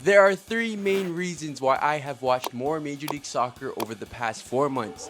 There are 3 main reasons why I have watched more Major League Soccer over the past 4 months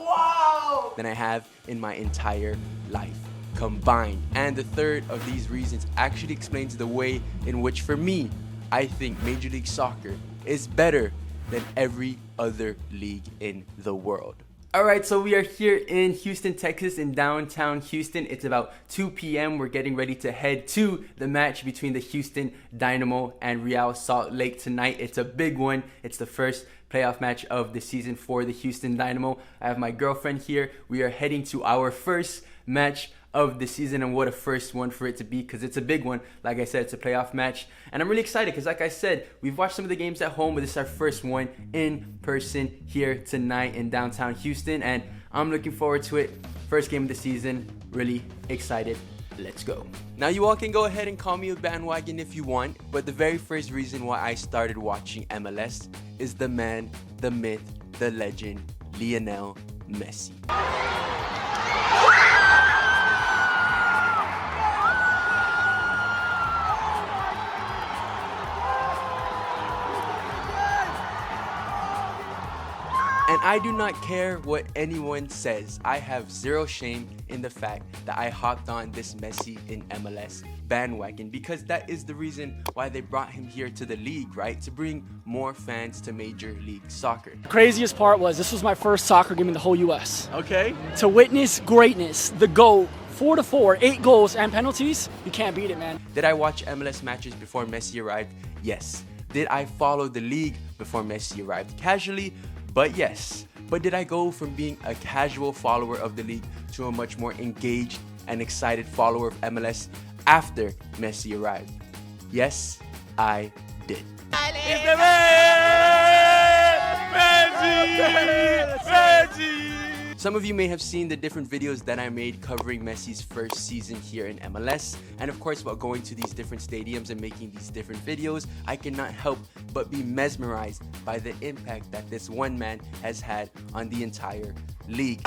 than I have in my entire life combined. And the third of these reasons actually explains the way in which, for me, I think Major League Soccer is better than every other league in the world. Alright, so we are here in Houston, Texas, in downtown Houston. It's about 2 p.m. We're getting ready to head to the match between the Houston Dynamo and Real Salt Lake tonight. It's a big one. It's the first playoff match of the season for the Houston Dynamo. I have my girlfriend here. We are heading to our first match of the season, and what a first one for it to be, because it's a big one. Like I said, it's a playoff match, and I'm really excited because, like I said, we've watched some of the games at home, but this is our first one in person here tonight in downtown Houston, and I'm looking forward to it. First game of the season, really excited. Let's go. Now, you all can go ahead and call me a bandwagon if you want, but the very first reason why I started watching MLS is the man, the myth, the legend, Lionel Messi. And I do not care what anyone says. I have zero shame in the fact that I hopped on this Messi in MLS bandwagon, because that is the reason why they brought him here to the league, right? To bring more fans to Major League Soccer. The craziest part was this was my first soccer game in the whole U.S. Okay. To witness greatness, the GOAT, 4-4, 8 goals and penalties, you can't beat it, man. Did I watch MLS matches before Messi arrived? Yes. Did I follow the league before Messi arrived? Casually, but yes. But did I go from being a casual follower of the league to a much more engaged and excited follower of MLS after Messi arrived? Yes, I did. It's the man! Messi! Some of you may have seen the different videos that I made covering Messi's first season here in MLS. And of course, while going to these different stadiums and making these different videos, I cannot help but be mesmerized by the impact that this one man has had on the entire league.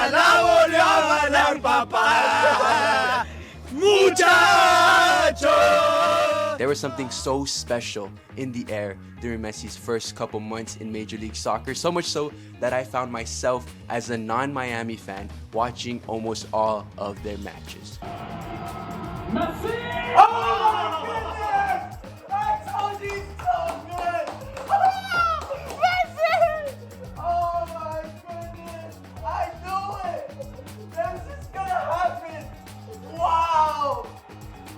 There was something so special in the air during Messi's first couple months in Major League Soccer, so much so that I found myself as a non-Miami fan watching almost all of their matches. Messi! Oh my goodness! I told you he's so good! Messi! Oh my goodness! I knew it! This is gonna happen! Wow!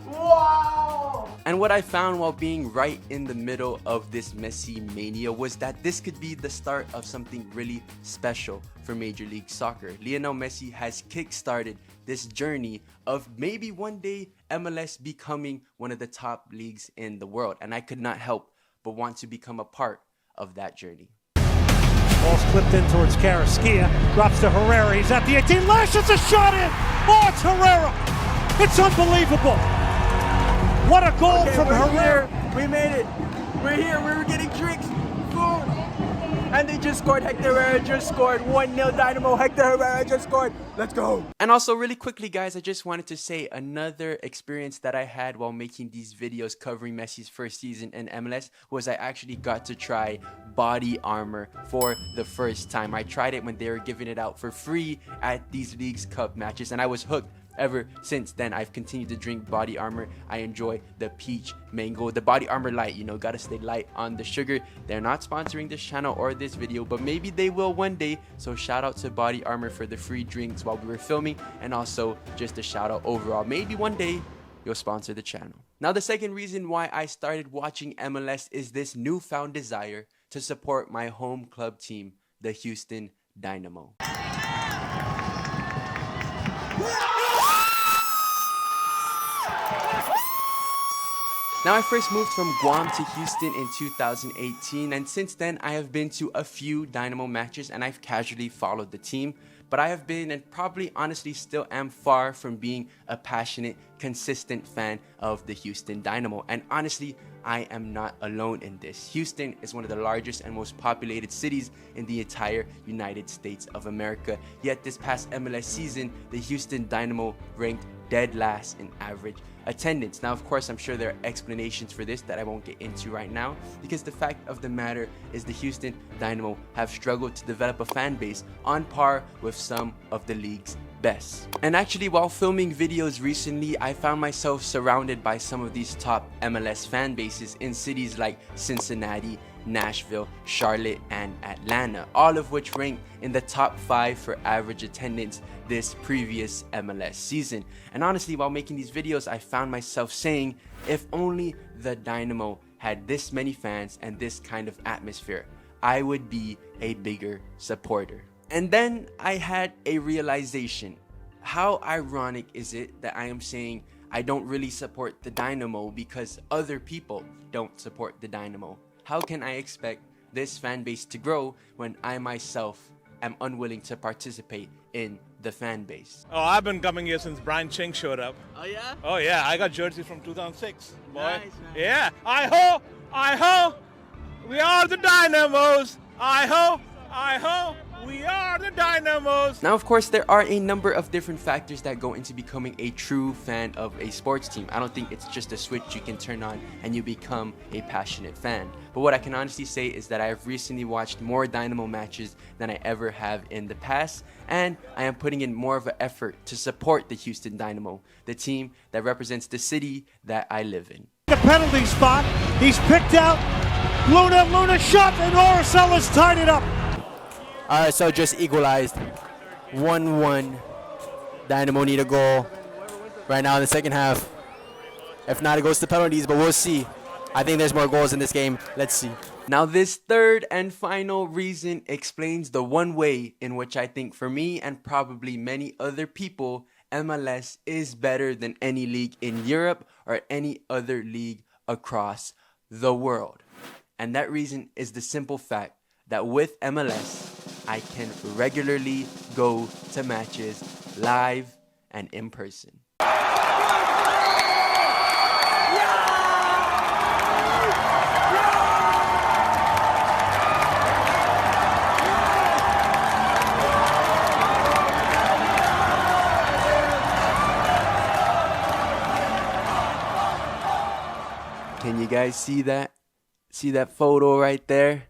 Wow! And what I found while being right in the middle of this Messi mania was that this could be the start of something really special for Major League Soccer. Lionel Messi has kick-started this journey of maybe one day MLS becoming one of the top leagues in the world. And I could not help but want to become a part of that journey. Ball's clipped in towards Carrasquilla, drops to Herrera, he's at the 18, lashes a shot in! Oh, it's Herrera! It's unbelievable! What a goal from Herrera! We made it. We're here. We were getting drinks, food, and they just scored. Hector Herrera just scored. 1-0 Dynamo. Hector Herrera just scored. Let's go. And also, really quickly, guys, I just wanted to say another experience that I had while making these videos covering Messi's first season in MLS was I actually got to try body armor for the first time. I tried it when they were giving it out for free at these Leagues Cup matches, and I was hooked. Ever since then, I've continued to drink body armor. I enjoy the peach mango, the body armor light, you know, gotta stay light on the sugar. They're not sponsoring this channel or this video, but maybe they will one day. So shout out to body armor for the free drinks while we were filming, and also just a shout out overall. Maybe one day you'll sponsor the channel. Now, the second reason why I started watching MLS is this newfound desire to support my home club team, the Houston Dynamo. Now, I first moved from Guam to Houston in 2018, and since then I have been to a few Dynamo matches and I've casually followed the team. But I have been, and probably honestly still am, far from being a passionate, consistent fan of the Houston Dynamo. And honestly, I am not alone in this. Houston is one of the largest and most populated cities in the entire United States of America. Yet this past MLS season, the Houston Dynamo ranked dead last in average attendance. Now, of course, I'm sure there are explanations for this that I won't get into right now, because the fact of the matter is the Houston Dynamo have struggled to develop a fan base on par with some of the league's best. And actually, while filming videos recently, I found myself surrounded by some of these top MLS fan bases in cities like Cincinnati, Nashville, Charlotte, and Atlanta, all of which rank in the top 5 for average attendance this previous MLS season. And honestly, while making these videos, I found myself saying, if only the Dynamo had this many fans and this kind of atmosphere, I would be a bigger supporter. And then I had a realization. How ironic is it that I am saying I don't really support the Dynamo because other people don't support the Dynamo? How can I expect this fan base to grow when I myself am unwilling to participate in the fan base? Oh, I've been coming here since Brian Ching showed up. Oh yeah? Oh yeah, I got jerseys from 2006, boy. Nice. Yeah, I-ho, we are the Dynamos. I-ho, we are the Dynamos. Now, of course, there are a number of different factors that go into becoming a true fan of a sports team. I don't think it's just a switch you can turn on and you become a passionate fan. But what I can honestly say is that I have recently watched more Dynamo matches than I ever have in the past, and I am putting in more of an effort to support the Houston Dynamo, the team that represents the city that I live in. The penalty spot. He's picked out. Luna shot, and Orsella's tied it up. Alright, so just equalized. 1-1. Dynamo need a goal right now in the second half. If not, it goes to penalties, but we'll see. I think there's more goals in this game. Let's see. Now, this third and final reason explains the one way in which I think, for me and probably many other people, MLS is better than any league in Europe or any other league across the world. And that reason is the simple fact that with MLS, I can regularly go to matches live and in person. Can you guys see that? See that photo right there?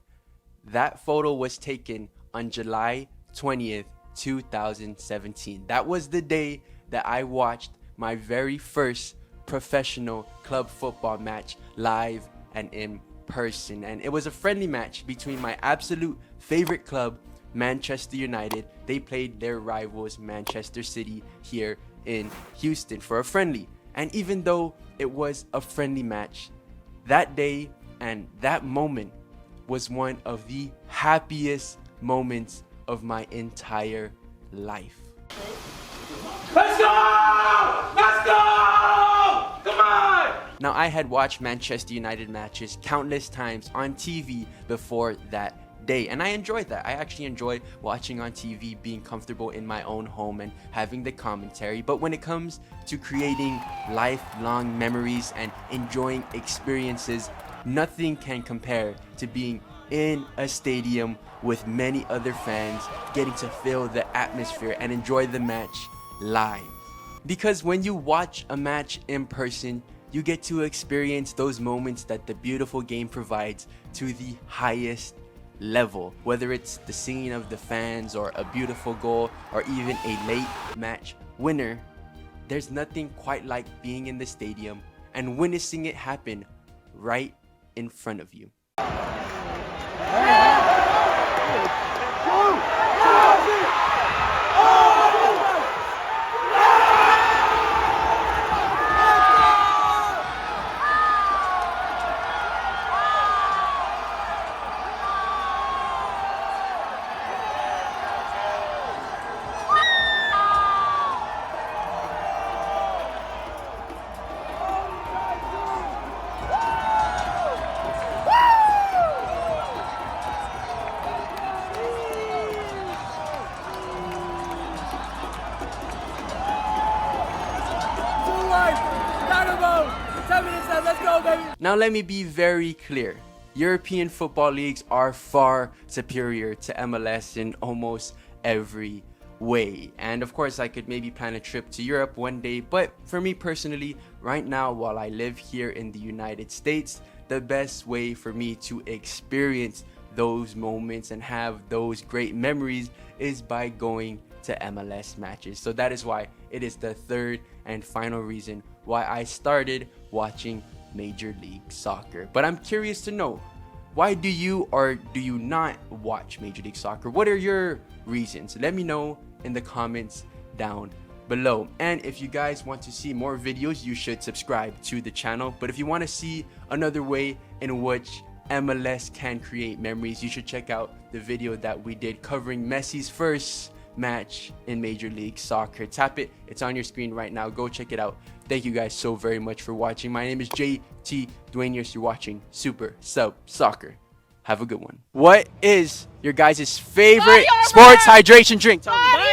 That photo was taken on July 20th, 2017. That was the day that I watched my very first professional club football match live and in person. And it was a friendly match between my absolute favorite club, Manchester United. They played their rivals, Manchester City, here in Houston for a friendly. And even though it was a friendly match, that day and that moment was one of the happiest moments of my entire life. Let's go! Let's go! Come on! Now, I had watched Manchester United matches countless times on TV before that day, and I enjoyed that. I actually enjoy watching on TV, being comfortable in my own home and having the commentary. But when it comes to creating lifelong memories and enjoying experiences, nothing can compare to being in a stadium with many other fans, getting to feel the atmosphere and enjoy the match live. Because when you watch a match in person, you get to experience those moments that the beautiful game provides to the highest level. Whether it's the singing of the fans or a beautiful goal or even a late match winner, there's nothing quite like being in the stadium and witnessing it happen right in front of you. Now let me be very clear. European football leagues are far superior to MLS in almost every way. And of course, I could maybe plan a trip to Europe one day, but for me personally, right now, while I live here in the United States, the best way for me to experience those moments and have those great memories is by going to MLS matches. So that is why it is the third and final reason why I started watching Major League Soccer. But I'm curious to know, why do you or do you not watch Major League Soccer? What are your reasons? Let me know in the comments down below. And if you guys want to see more videos, you should subscribe to the channel. But if you want to see another way in which MLS can create memories, you should check out the video that we did covering Messi's first match in Major League Soccer. Tap it, it's on your screen right now. Go check it out. Thank you guys so very much for watching. My name is JT Duenas. You're watching Super Sub Soccer. Have a good one. What is your guys' favorite sports hydration drink? Tell me.